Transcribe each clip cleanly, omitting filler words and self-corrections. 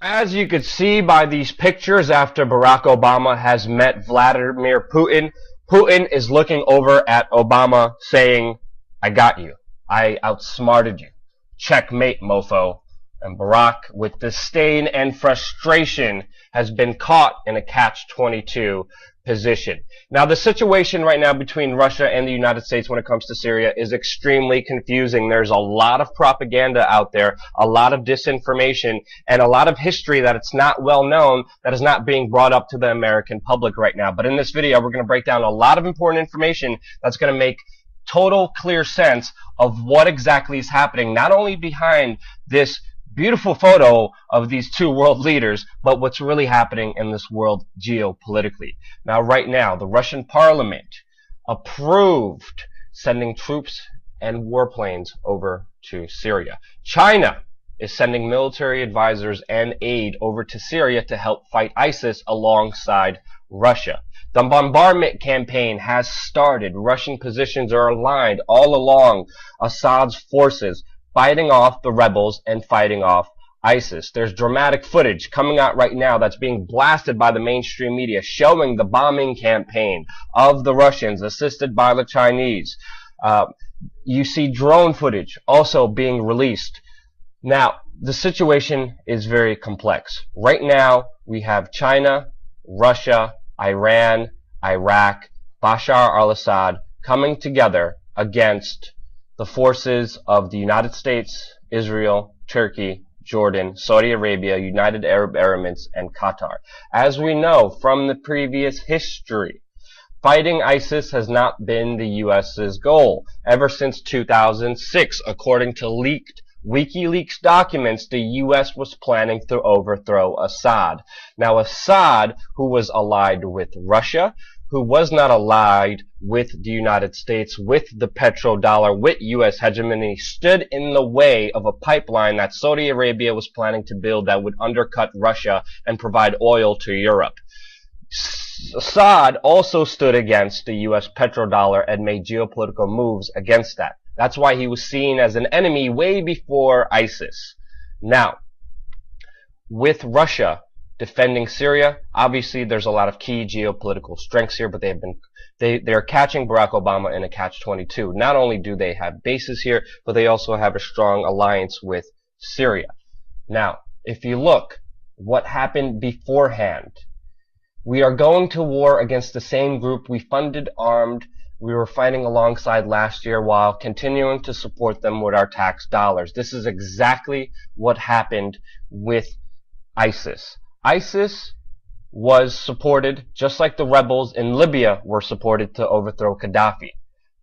As you could see by these pictures after Barack Obama has met Vladimir Putin, Putin is looking over at Obama saying, I got you. I outsmarted you. Checkmate, mofo. And Barack, with disdain and frustration, has been caught in a catch-22 position. Now, the situation right now between Russia and the United States when it comes to Syria is extremely confusing. There's a lot of propaganda out there, a lot of disinformation, and a lot of history that it's not well known, that is not being brought up to the American public right now. But in this video, we're going to break down a lot of important information that's going to make total clear sense of what exactly is happening, not only behind this beautiful photo of these two world leaders, but what's really happening in this world geopolitically. Now, right now, the Russian parliament approved sending troops and warplanes over to Syria. China is sending military advisors and aid over to Syria to help fight ISIS alongside Russia. The bombardment campaign has started. Russian positions are aligned all along Assad's forces, fighting off the rebels and fighting off ISIS. There's dramatic footage coming out right now that's being blasted by the mainstream media showing the bombing campaign of the Russians assisted by the Chinese. You see drone footage also being released. Now, the situation is very complex. Right now, we have China, Russia, Iran, Iraq, Bashar al-Assad coming together against the forces of the United States, Israel, Turkey, Jordan, Saudi Arabia, United Arab Emirates, and Qatar. As we know from the previous history, fighting ISIS has not been the U.S.'s goal. Ever since 2006, according to leaked WikiLeaks documents, the U.S. was planning to overthrow Assad. Now, Assad, who was allied with Russia, who was not allied with the United States, with the petrodollar, with U.S. hegemony, stood in the way of a pipeline that Saudi Arabia was planning to build that would undercut Russia and provide oil to Europe. Assad also stood against the U.S. petrodollar and made geopolitical moves against that. That's why he was seen as an enemy way before ISIS. Now, with Russia defending Syria, obviously there's a lot of key geopolitical strengths here, but they're catching Barack Obama in a catch-22. Not only do they have bases here, but they also have a strong alliance with Syria. Now, if you look what happened beforehand, we are going to war against the same group we funded, armed, we were fighting alongside last year while continuing to support them with our tax dollars. This is exactly what happened with ISIS. ISIS was supported, just like the rebels in Libya were supported to overthrow Gaddafi.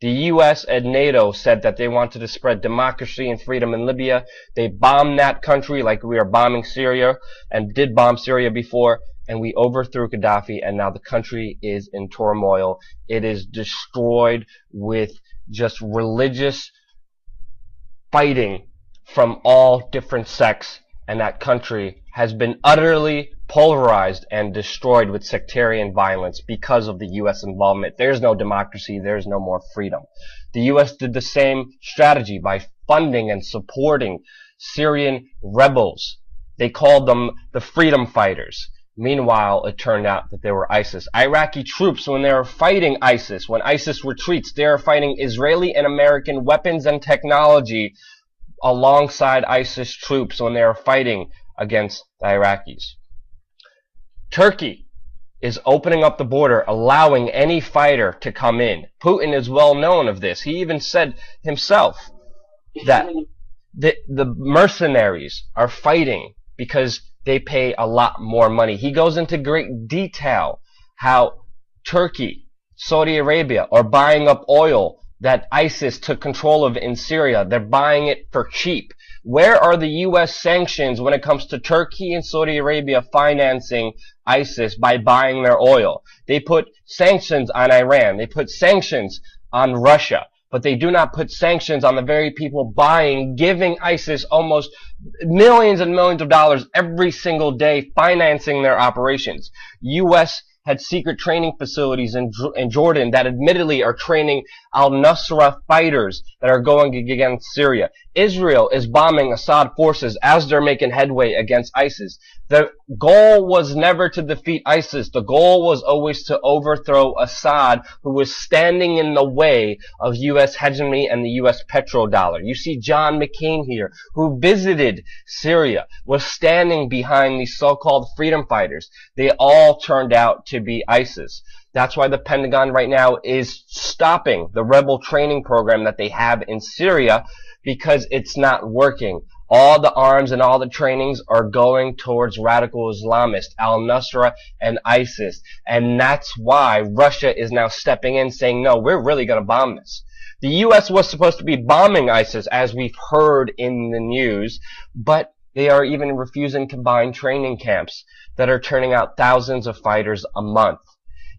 The U.S. and NATO said that they wanted to spread democracy and freedom in Libya. They bombed that country like we are bombing Syria, and did bomb Syria before, and we overthrew Gaddafi, and now the country is in turmoil. It is destroyed with just religious fighting from all different sects, and that country has been utterly polarized and destroyed with sectarian violence because of the U.S. involvement. There's no democracy. There's no more freedom. The U.S. did the same strategy by funding and supporting Syrian rebels. They called them the freedom fighters. Meanwhile, it turned out that they were ISIS. Iraqi troops, when they were fighting ISIS, when ISIS retreats, they are fighting Israeli and American weapons and technology alongside ISIS troops when they are fighting against the Iraqis. Turkey is opening up the border, allowing any fighter to come in. Putin is well known of this. He even said himself that the mercenaries are fighting because they pay a lot more money. He goes into great detail how Turkey, Saudi Arabia are buying up oil that ISIS took control of in Syria. They're buying it for cheap. Where are the U.S. sanctions when it comes to Turkey and Saudi Arabia financing ISIS by buying their oil? They put sanctions on Iran. They put sanctions on Russia. But they do not put sanctions on the very people buying, giving ISIS almost millions and millions of dollars every single day, financing their operations. U.S. had secret training facilities in Jordan that admittedly are training al-Nusra fighters that are going against Syria. Israel is bombing Assad forces as they're making headway against ISIS. The goal was never to defeat ISIS. The goal was always to overthrow Assad, who was standing in the way of U.S. hegemony and the U.S. petrodollar. You see John McCain here, who visited Syria, was standing behind these so-called freedom fighters. They all turned out to be ISIS. That's why the Pentagon right now is stopping the rebel training program that they have in Syria, because it's not working. All the arms and all the trainings are going towards radical Islamists, al-Nusra and ISIS. And that's why Russia is now stepping in saying, no, we're really going to bomb this. The U.S. was supposed to be bombing ISIS, as we've heard in the news, but they are even refusing combined training camps that are turning out thousands of fighters a month.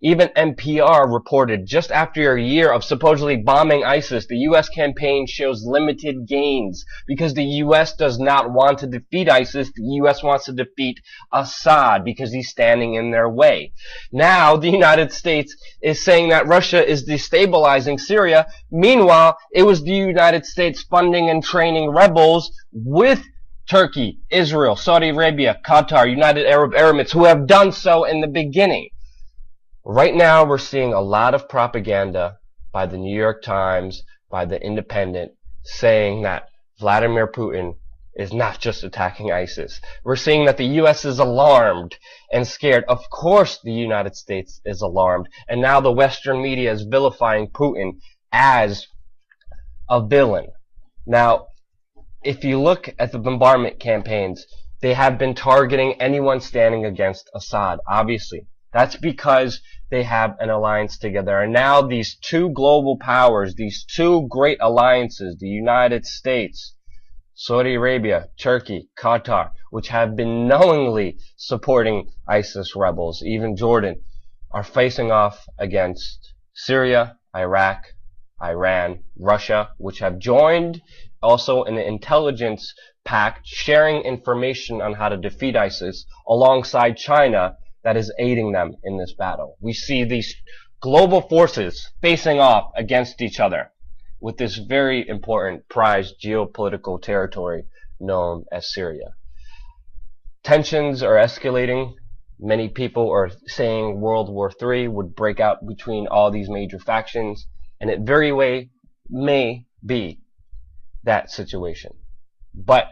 Even NPR reported just after a year of supposedly bombing ISIS, the U.S. campaign shows limited gains because the U.S. does not want to defeat ISIS. The U.S. wants to defeat Assad because he's standing in their way. Now, the United States is saying that Russia is destabilizing Syria. Meanwhile, it was the United States funding and training rebels with Turkey, Israel, Saudi Arabia, Qatar, United Arab Emirates, who have done so in the beginning. Right now, we're seeing a lot of propaganda by the New York Times, by the Independent, saying that Vladimir Putin is not just attacking ISIS. We're seeing that the U.S. is alarmed and scared. Of course, the United States is alarmed. And now the Western media is vilifying Putin as a villain. Now, if you look at the bombardment campaigns, they have been targeting anyone standing against Assad, obviously. That's because they have an alliance together. And now these two global powers, these two great alliances, the United States, Saudi Arabia, Turkey, Qatar, which have been knowingly supporting ISIS rebels, even Jordan, are facing off against Syria, Iraq, Iran, Russia, which have joined also in an intelligence pact, sharing information on how to defeat ISIS, alongside China, that is aiding them in this battle. We see these global forces facing off against each other with this very important prized geopolitical territory known as Syria. Tensions are escalating. Many people are saying World War III would break out between all these major factions, and it very well may be that situation. But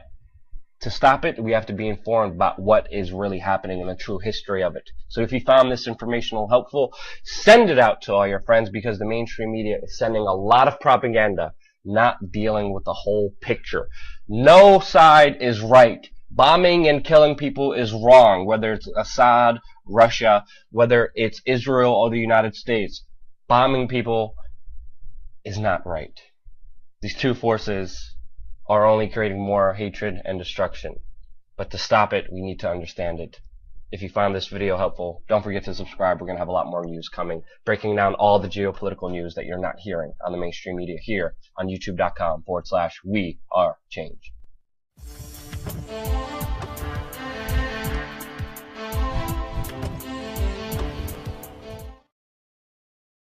to stop it, we have to be informed about what is really happening and the true history of it. So if you found this informational helpful, send it out to all your friends, because the mainstream media is sending a lot of propaganda, not dealing with the whole picture. No side is right. Bombing and killing people is wrong, whether it's Assad, Russia, whether it's Israel or the United States. Bombing people is not right. These two forces are only creating more hatred and destruction. But to stop it, we need to understand it. If you found this video helpful, don't forget to subscribe. We're going to have a lot more news coming, breaking down all the geopolitical news that you're not hearing on the mainstream media here on youtube.com/WeAreChange.